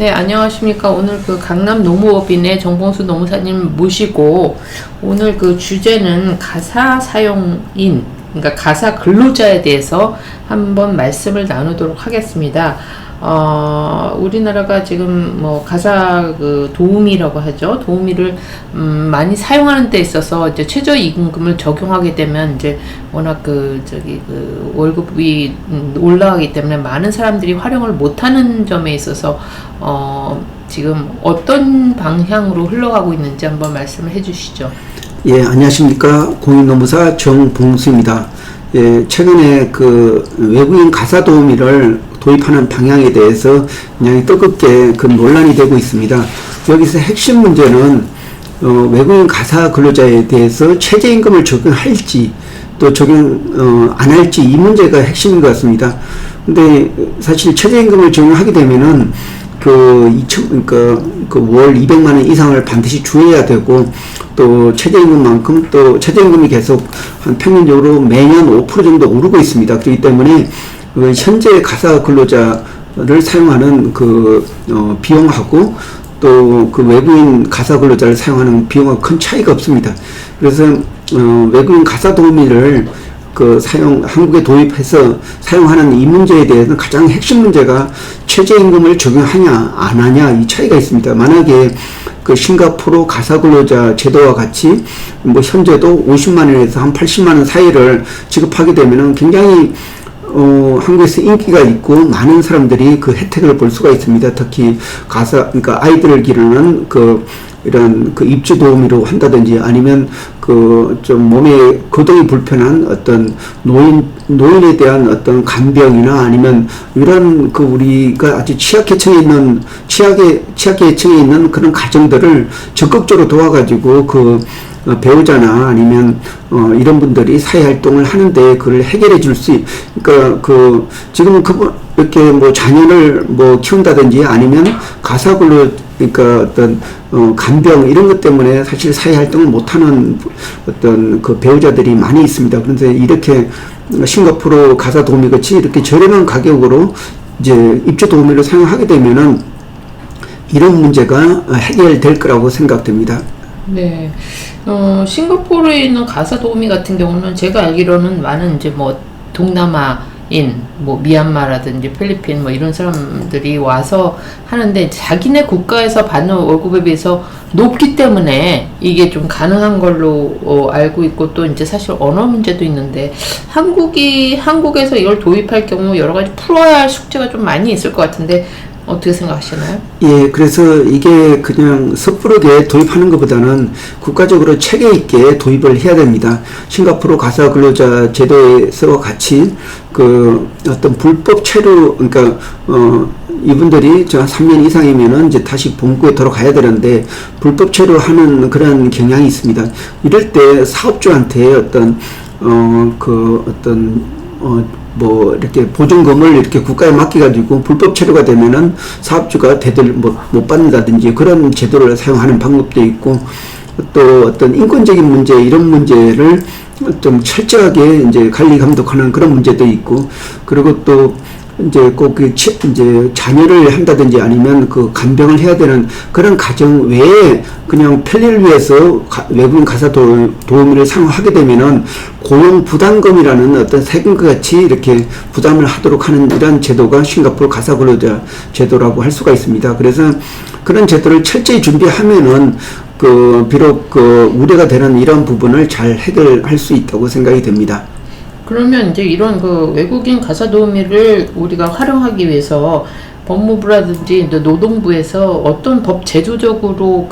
네, 안녕하십니까. 오늘 그 강남 노무업인의 정봉수 노무사님 모시고 오늘 그 주제는 가사 사용인, 그러니까 가사 근로자에 대해서 한번 말씀을 나누도록 하겠습니다. 우리나라가 지금 뭐 가사 그 도우미라고 하죠. 도우미를 많이 사용하는 데 있어서 이제 최저임금을 적용하게 되면 이제 워낙 그 월급이 올라가기 때문에 많은 사람들이 활용을 못하는 점에 있어서 지금 어떤 방향으로 흘러가고 있는지 한번 말씀을 해주시죠. 예, 안녕하십니까. 공인노무사 정봉수입니다. 예, 최근에 그 외국인 가사 도우미를 도입하는 방향에 대해서 굉장히 뜨겁게 그 논란이 되고 있습니다. 여기서 핵심 문제는 외국인 가사 근로자에 대해서 최저임금을 적용할지 또 적용 안 할지 이 문제가 핵심인 것 같습니다. 근데 사실 최저임금을 적용하게 되면은 월 200만 원 이상을 반드시 주어야 되고, 또 최저임금만큼 또 최저임금이 계속 한 평균적으로 매년 5% 정도 오르고 있습니다. 그렇기 때문에 현재 가사 근로자를 사용하는 비용하고 또 그 외국인 가사 근로자를 사용하는 비용하고 큰 차이가 없습니다. 그래서 외국인 가사 도우미를 한국에 도입해서 사용하는 이 문제에 대해서는 가장 핵심 문제가 최저임금을 적용하냐 안 하냐 이 차이가 있습니다. 만약에 그 싱가포르 가사 근로자 제도와 같이 뭐 현재도 50만 원에서 한 80만 원 사이를 지급하게 되면은 굉장히 한국에서 인기가 있고 많은 사람들이 그 혜택을 볼 수가 있습니다. 특히 그러니까 아이들을 기르는 이런 입주 도우미로 한다든지 아니면 좀 몸에 거동이 불편한 어떤 노인에 대한 어떤 간병이나 아니면 이런 우리가 아주 취약계층에 있는 그런 가정들을 적극적으로 도와가지고 배우자나 아니면 이런 분들이 사회활동을 하는데 그걸 해결해 줄 수 그러니까 지금은 이렇게 뭐 자녀를 키운다든지 아니면 가사근로 그러니까 어떤 간병 이런 것 때문에 사실 사회활동을 못하는 어떤 배우자들이 많이 있습니다. 그런데 이렇게 싱가포르 가사 도우미 같이 이렇게 저렴한 가격으로 이제 입주 도우미를 사용하게 되면은 이런 문제가 해결될 거라고 생각됩니다. 네. 싱가포르에 있는 가사 도우미 같은 경우는 제가 알기로는 많은 이제 동남아인, 미얀마라든지 필리핀 이런 사람들이 와서 하는데 자기네 국가에서 받는 월급에 비해서 높기 때문에 이게 좀 가능한 걸로 알고 있고, 또 이제 사실 언어 문제도 있는데 한국에서 이걸 도입할 경우 여러 가지 풀어야 할 숙제가 좀 많이 있을 것 같은데 어떻게 생각하시나요? 예, 그래서 이게 그냥 섣부르게 도입하는 것보다는 국가적으로 체계 있게 도입을 해야 됩니다. 싱가포르 가사 근로자 제도에서 같이 어떤 불법 체류, 그러니까 이분들이 3년 이상이면은 이제 다시 본국에 돌아가야 되는데 불법 체류하는 그런 경향이 있습니다. 이럴 때 사업주한테 이렇게 보증금을 이렇게 국가에 맡겨가지고 불법 체류가 되면은 사업주가 못 받는다든지 그런 제도를 사용하는 방법도 있고, 또 어떤 인권적인 문제, 이런 문제를 좀 철저하게 이제 관리 감독하는 그런 문제도 있고, 그리고 또 이제 이제 자녀를 한다든지 아니면 간병을 해야 되는 그런 가정 외에 그냥 편리를 위해서 외국인 가사 도우미를 사용하게 되면은 고용 부담금이라는 어떤 세금과 같이 이렇게 부담을 하도록 하는 이런 제도가 싱가포르 가사 근로자 제도라고 할 수가 있습니다. 그래서 그런 제도를 철저히 준비하면은 비록 우려가 되는 이런 부분을 잘 해결할 수 있다고 생각이 됩니다. 그러면 이제 이런 외국인 가사 도우미를 우리가 활용하기 위해서 법무부라든지 노동부에서 어떤 법 제도적으로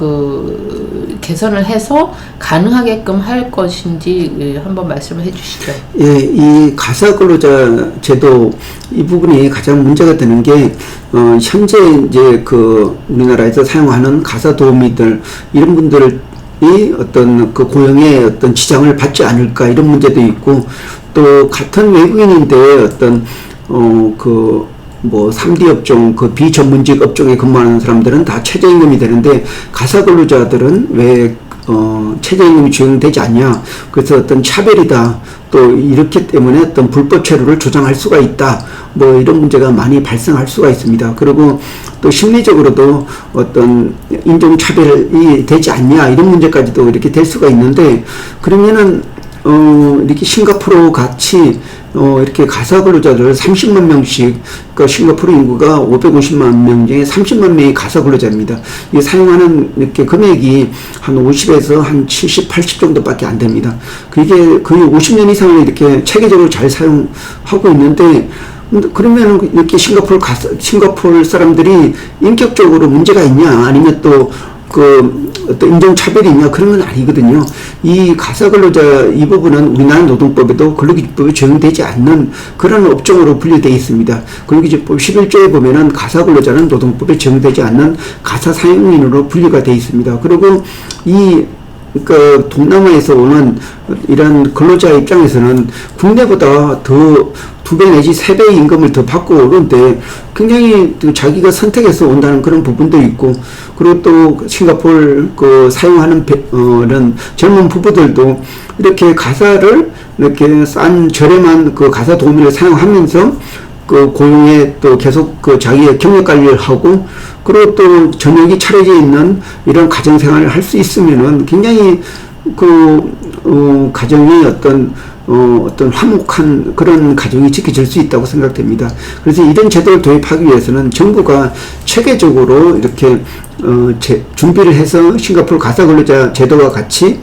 개선을 해서 가능하게끔 할 것인지 한번 말씀을 해주시죠. 예, 이 가사 근로자 제도 이 부분이 가장 문제가 되는 게 현재 이제 우리나라에서 사용하는 가사 도우미들 이런 분들이 어떤 고용에 어떤 지장을 받지 않을까 이런 문제도 있고, 또 같은 외국인인데 어떤 3D 업종, 비전문직 업종에 근무하는 사람들은 다 최저임금이 되는데 가사 근로자들은 왜 최저임금이 적용되지 않냐. 그래서 어떤 차별이다. 또 이렇기 때문에 어떤 불법 체류를 조장할 수가 있다. 이런 문제가 많이 발생할 수가 있습니다. 그리고 또 심리적으로도 어떤 인종차별이 되지 않냐 이런 문제까지도 이렇게 될 수가 있는데, 그러면은 이렇게 싱가포르 같이 이렇게 가사 근로자들 30만 명씩, 그러니까 싱가포르 인구가 550만 명 중에 30만 명이 가사 근로자입니다. 이 사용하는 이렇게 금액이 한 50에서 한 70, 80 정도밖에 안 됩니다. 그게 거의 50년 이상을 이렇게 체계적으로 잘 사용하고 있는데, 그러면 이렇게 싱가포르 사람들이 인격적으로 문제가 있냐, 아니면 또 어떤 인종차별이 있냐, 그런 건 아니거든요. 이 가사근로자 이 부분은 우리나라 노동법에도 근로기준법에 적용되지 않는 그런 업종으로 분류되어 있습니다. 근로기준법 11조에 보면은 가사근로자는 노동법에 적용되지 않는 가사사용인으로 분류가 되어 있습니다. 그리고 그러니까 동남아에서 오는 이런 근로자 입장에서는 국내보다 더 2배 내지 3배의 임금을 더 받고 오는데, 굉장히 자기가 선택해서 온다는 그런 부분도 있고, 그리고 또 싱가포르 사용하는 이런 젊은 부부들도 이렇게 가사를 이렇게 싼 저렴한 가사 도우미를 사용하면서 고용에 또 계속 자기의 경력 관리를 하고, 그리고 또 저녁이 차려져 있는 이런 가정 생활을 할 수 있으면은 굉장히 가정이 어떤 화목한 그런 가정이 지켜질 수 있다고 생각됩니다. 그래서 이런 제도를 도입하기 위해서는 정부가 체계적으로 이렇게 준비를 해서 싱가포르 가사근로자 제도와 같이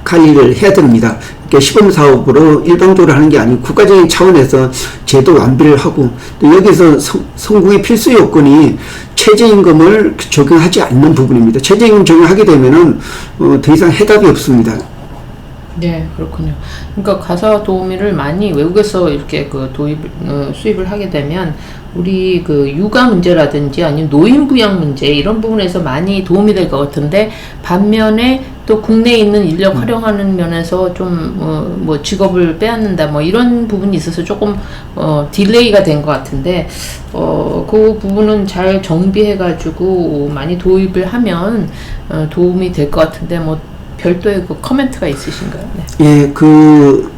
관리를 해야 됩니다. 시범사업으로 일방적으로 하는 게 아니고 국가적인 차원에서 제도 완비를 하고, 또 여기서 성공의 필수 요건이 최저임금을 적용하지 않는 부분입니다. 최저임금 적용하게 되면은 더 이상 해답이 없습니다. 네, 그렇군요. 그러니까 가사 도우미를 많이 외국에서 이렇게 수입을 하게 되면 우리 육아 문제라든지 아니면 노인 부양 문제 이런 부분에서 많이 도움이 될 것 같은데, 반면에 또 국내에 있는 인력 활용하는 면에서 좀 직업을 빼앗는다 이런 부분이 있어서 조금 딜레이가 된 것 같은데, 그 부분은 잘 정비해가지고 많이 도입을 하면 도움이 될 것 같은데, 별도의 커멘트가 있으신가요? 네. 예,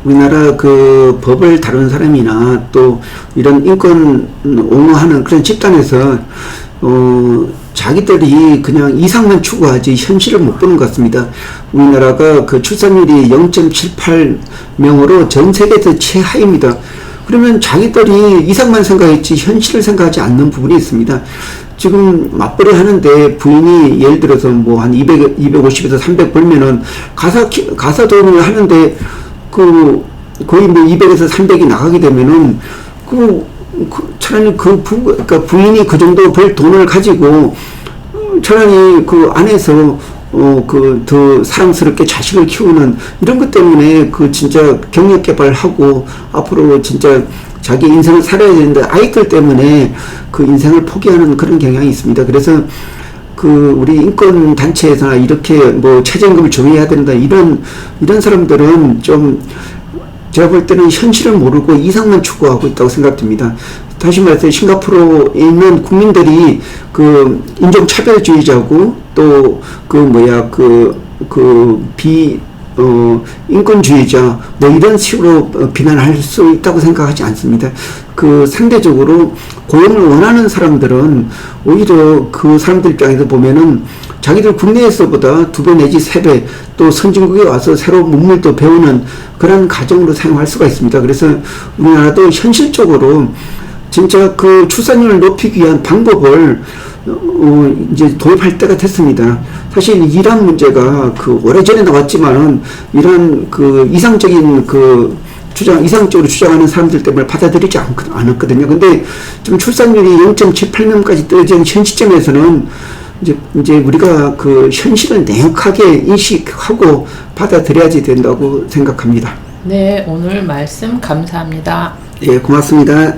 우리나라 법을 다루는 사람이나 또 이런 인권 옹호하는 그런 집단에서 자기들이 그냥 이상만 추구하지 현실을 못 보는 것 같습니다. 우리나라가 출산율이 0.78명으로 전 세계에서 최하입니다. 그러면 자기들이 이상만 생각했지 현실을 생각하지 않는 부분이 있습니다. 지금 맞벌이 하는데 부인이 예를 들어서 한 250에서 300 벌면은 가사 도우미를 하는데 거의 200에서 300이 나가게 되면은 차라리 그러니까 부인이 그 정도 벌 돈을 가지고 차라리 안에서 더 사랑스럽게 자식을 키우는 이런 것 때문에 진짜 경력 개발하고 앞으로 진짜 자기 인생을 살아야 되는데 아이들 때문에 인생을 포기하는 그런 경향이 있습니다. 그래서 우리 인권 단체에서나 이렇게 최저임금을 정해야 된다 이런 사람들은 좀 제가 볼 때는 현실을 모르고 이상만 추구하고 있다고 생각됩니다. 다시 말해서 싱가포르에 있는 국민들이 인종차별주의자고 또 인권주의자 이런 식으로 비난할 수 있다고 생각하지 않습니다. 상대적으로 고용을 원하는 사람들은 오히려 그 사람들 입장에서 보면은 자기들 국내에서보다 2배 내지 3배 또 선진국에 와서 새로운 문물도 배우는 그런 가정으로 사용할 수가 있습니다. 그래서 우리나라도 현실적으로 진짜 출산율을 높이기 위한 방법을 이제 도입할 때가 됐습니다. 사실 이란 문제가 오래전에 나왔지만은 이런 이상적인 이상적으로 주장하는 사람들 때문에 받아들이지 않았거든요. 근데 좀 출산율이 0.78명까지 떨어진 현 시점에서는 이제 우리가 현실을 냉혹하게 인식하고 받아들여야지 된다고 생각합니다. 네, 오늘 말씀 감사합니다. 예, 고맙습니다.